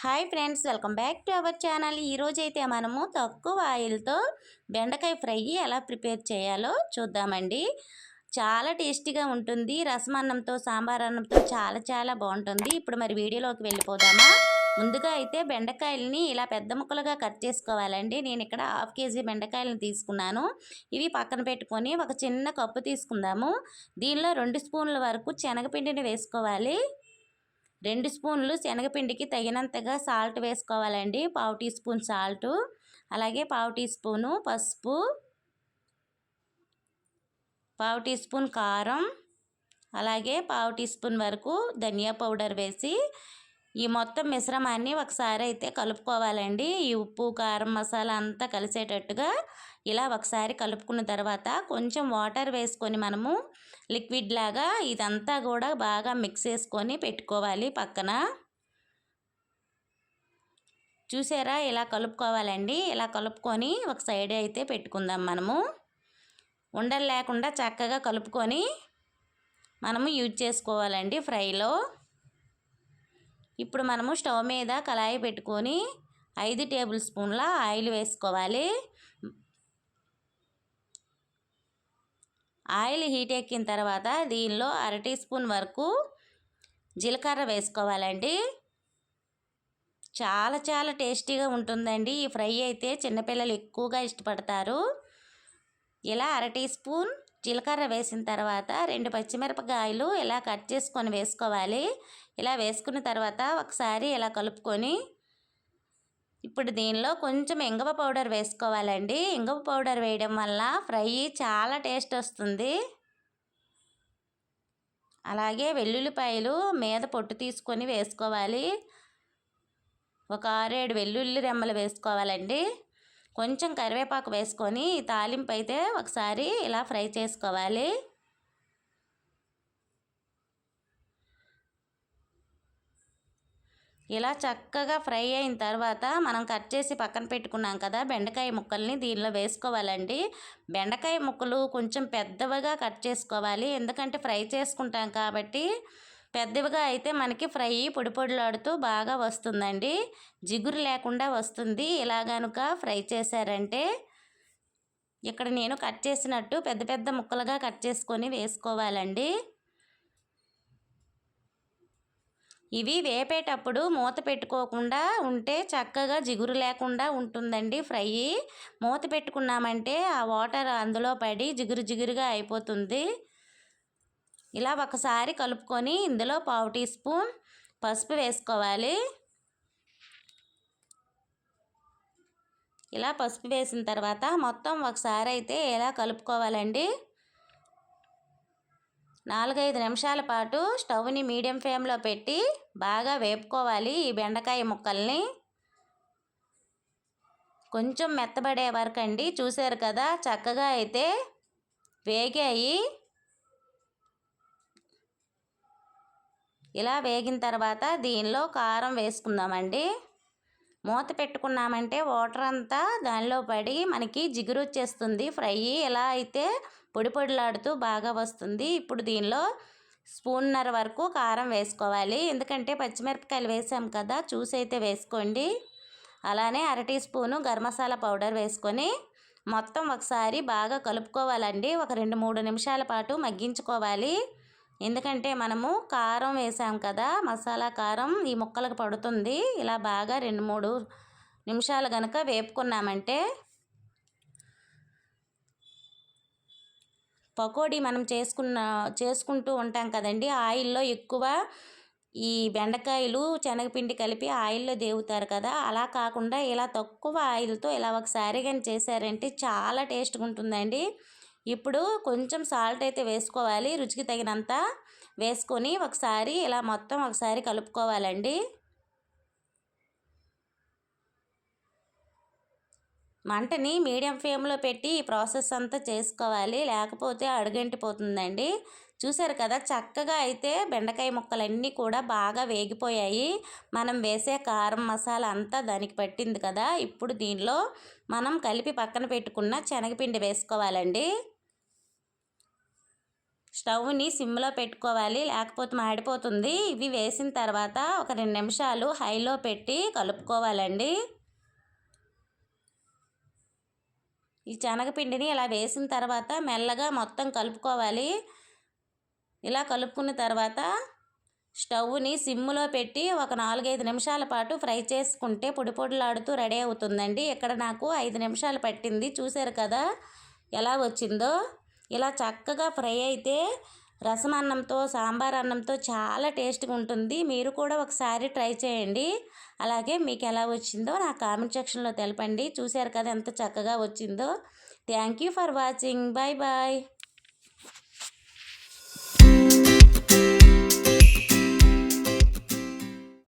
Hi friends, welcome back to our channel. ఈరోజైతే మనము తక్కువ ఆయిల్తో బెండకాయ ఫ్రై ఎలా ప్రిపేర్ చేయాలో చూద్దామండి. చాలా టేస్టీగా ఉంటుంది. రసం అన్నంతో, సాంబార్ అన్నంతో చాలా బాగుంటుంది. ఇప్పుడు మరి వీడియోలోకి వెళ్ళిపోదామా. ముందుగా అయితే బెండకాయలని ఇలా పెద్ద ముక్కలుగా కట్ చేసుకోవాలండి. నేను ఇక్కడ 1/2 kg బెండకాయలను తీసుకున్నాను. ఇవి పక్కన పెట్టుకొని ఒక చిన్న కప్పు తీసుకుందాము. దీనిలో 2 స్పూన్ల వరకు శనగపిండిని వేసుకోవాలి. 2 స్పూన్లు శనగపిండికి తగినంతగా సాల్ట్ వేసుకోవాలండి. 1/2 టీ స్పూన్ సాల్టు, అలాగే 1/2 టీ స్పూను పసుపు, 1/2 టీ స్పూన్ కారం, అలాగే 1/2 టీ స్పూన్ వరకు ధనియా పౌడర్ వేసి ఈ మొత్తం మిశ్రమాన్ని ఒకసారి అయితే కలుపుకోవాలండి. ఈ ఉప్పు, కారం, మసాలా అంతా కలిసేటట్టుగా ఇలా ఒకసారి కలుపుకున్న తర్వాత కొంచెం వాటర్ వేసుకొని మనము లిక్విడ్ లాగా ఇదంతా కూడా బాగా మిక్స్ చేసుకొని పెట్టుకోవాలి పక్కన. చూసారా, ఇలా కలుపుకోవాలండి. ఇలా కలుపుకొని ఒక సైడ్ అయితే పెట్టుకుందాం. మనము ఉండలు లేకుండా చక్కగా కలుపుకొని మనము యూజ్ చేసుకోవాలండి ఫ్రైలో. ఇప్పుడు మనము స్టవ్ మీద కళాయి పెట్టుకొని 5 టేబుల్ స్పూన్ల ఆయిల్ వేసుకోవాలి. ఆయిల్ హీట్ ఎక్కిన తర్వాత దీనిలో 1/2 టీ స్పూన్ వరకు జీలకర్ర వేసుకోవాలండి. చాలా టేస్టీగా ఉంటుందండి ఈ ఫ్రై అయితే. చిన్నపిల్లలు ఎక్కువగా ఇష్టపడతారు. ఇలా 1/2 టీ స్పూన్ జీలకర్ర వేసిన తర్వాత 2 పచ్చిమిరపకాయలు ఇలా కట్ చేసుకొని వేసుకోవాలి. ఇలా వేసుకున్న తర్వాత ఒకసారి ఇలా కలుపుకొని ఇప్పుడు దీనిలో కొంచెం ఇంగువ పౌడర్ వేసుకోవాలండి. ఇంగువ పౌడర్ వేయడం వల్ల ఫ్రై చాలా టేస్ట్ వస్తుంది. అలాగే వెల్లుల్లిపాయలు మీద పొట్టు తీసుకొని వేసుకోవాలి. ఒక 6-7 వెల్లుల్లి రెమ్మలు వేసుకోవాలండి. కొంచెం కరివేపాకు వేసుకొని ఈ తాలింపు అయితే ఒకసారి ఇలా ఫ్రై చేసుకోవాలి. ఇలా చక్కగా ఫ్రై అయిన తర్వాత మనం కట్ చేసి పక్కన పెట్టుకున్నాం కదా బెండకాయ ముక్కల్ని దీనిలో వేసుకోవాలండి. బెండకాయ ముక్కలు కొంచెం పెద్దవిగా కట్ చేసుకోవాలి. ఎందుకంటే ఫ్రై చేసుకుంటాం కాబట్టి పెద్దవిగా అయితే మనకి ఫ్రై పొడిలాడుతూ బాగా వస్తుందండి. జిగురు లేకుండా వస్తుంది. ఇలా కనుక ఫ్రై చేశారంటే ఇక్కడ నేను కట్ చేసినట్టు పెద్ద ముక్కలుగా కట్ చేసుకొని వేసుకోవాలండి. ఇవి వేపేటప్పుడు మూత పెట్టుకోకుండా ఉంటే చక్కగా జిగురు లేకుండా ఉంటుందండి ఫ్రై. మూత పెట్టుకున్నామంటే ఆ వాటర్ అందులో పడి జిగురుగా అయిపోతుంది. ఇలా ఒకసారి కలుపుకొని ఇందులో 1/2 టీ స్పూన్ పసుపు వేసుకోవాలి. ఇలా పసుపు వేసిన తర్వాత మొత్తం ఒకసారి అయితే ఇలా కలుపుకోవాలండి. 4-5 నిమిషాల పాటు స్టవ్ని మీడియం ఫ్లేమ్లో పెట్టి బాగా వేపుకోవాలి ఈ బెండకాయ ముక్కల్ని. కొంచెం మెత్తబడే వరకు అండి. చూసారు కదా, చక్కగా అయితే వేగాయి. ఇలా వేగిన తర్వాత దీనిలో కారం వేసుకుందామండి. మూత పెట్టుకున్నామంటే వాటర్ అంతా దానిలో పడి మనకి జిగురు వచ్చేస్తుంది ఫ్రై. ఇలా అయితే పొడిలాడుతూ బాగా వస్తుంది. ఇప్పుడు దీనిలో 1.5 స్పూన్ వరకు కారం వేసుకోవాలి. ఎందుకంటే పచ్చిమిరపకాయలు వేసాం కదా, చూసి అయితే వేసుకోండి. అలానే 1/2 teaspoon garam masala powder వేసుకొని మొత్తం ఒకసారి బాగా కలుపుకోవాలండి. ఒక 2-3 నిమిషాల పాటు మగ్గించుకోవాలి. ఎందుకంటే మనము కారం వేసాం కదా, మసాలా కారం ఈ ముక్కలకు పడుతుంది. ఇలా బాగా 2-3 నిమిషాలు కనుక వేపుకున్నామంటే పకోడీ మనం చేసుకుంటూ ఉంటాం కదండి. ఆయిల్లో ఎక్కువ ఈ బెండకాయలు శనగపిండి కలిపి ఆయిల్లో దేవుతారు కదా, అలా కాకుండా ఇలా తక్కువ ఆయిల్తో ఇలా ఒకసారి కానీ చేశారంటే చాలా టేస్ట్గా ఉంటుందండి. ఇప్పుడు కొంచెం సాల్ట్ అయితే వేసుకోవాలి. రుచికి తగినంత వేసుకొని ఒకసారి ఇలా మొత్తం ఒకసారి కలుపుకోవాలండి. మంటని మీడియం ఫ్లేమ్లో పెట్టి ఈ ప్రాసెస్ అంతా చేసుకోవాలి, లేకపోతే అడుగంటిపోతుందండి. చూసారు కదా, చక్కగా అయితే బెండకాయ ముక్కలన్నీ కూడా బాగా వేగిపోయాయి. మనం వేసే కారం మసాలా అంతా దానికి పట్టింది కదా. ఇప్పుడు దీనిలో మనం కలిపి పక్కన పెట్టుకున్న శనగపిండి వేసుకోవాలండి. స్టవ్ని సిమ్లో పెట్టుకోవాలి, లేకపోతే మాడిపోతుంది. ఇవి వేసిన తర్వాత ఒక 2 నిమిషాలు హైలో పెట్టి కలుపుకోవాలండి. ఈ శనగపిండిని ఇలా వేసిన తర్వాత మెల్లగా మొత్తం కలుపుకోవాలి. ఇలా కలుపుకున్న తర్వాత స్టవ్ని సిమ్లో పెట్టి ఒక 4-5 నిమిషాల పాటు ఫ్రై చేసుకుంటే పొడి పొడిలాడుతూ రెడీ అవుతుందండి. ఇక్కడ నాకు 5 నిమిషాలు పట్టింది. చూసారు కదా ఎలా వచ్చిందో. ఇలా చక్కగా ఫ్రై అయితే రసం అన్నంతో, సాంబార్ అన్నంతో చాలా టేస్ట్గా ఉంటుంది. మీరు కూడా ఒకసారి ట్రై చేయండి. అలాగే మీకు ఎలా వచ్చిందో నా కామెంట్ సెక్షన్లో తెలపండి. చూసారు కదా ఎంత చక్కగా వచ్చిందో. Thank you for watching. Bye bye.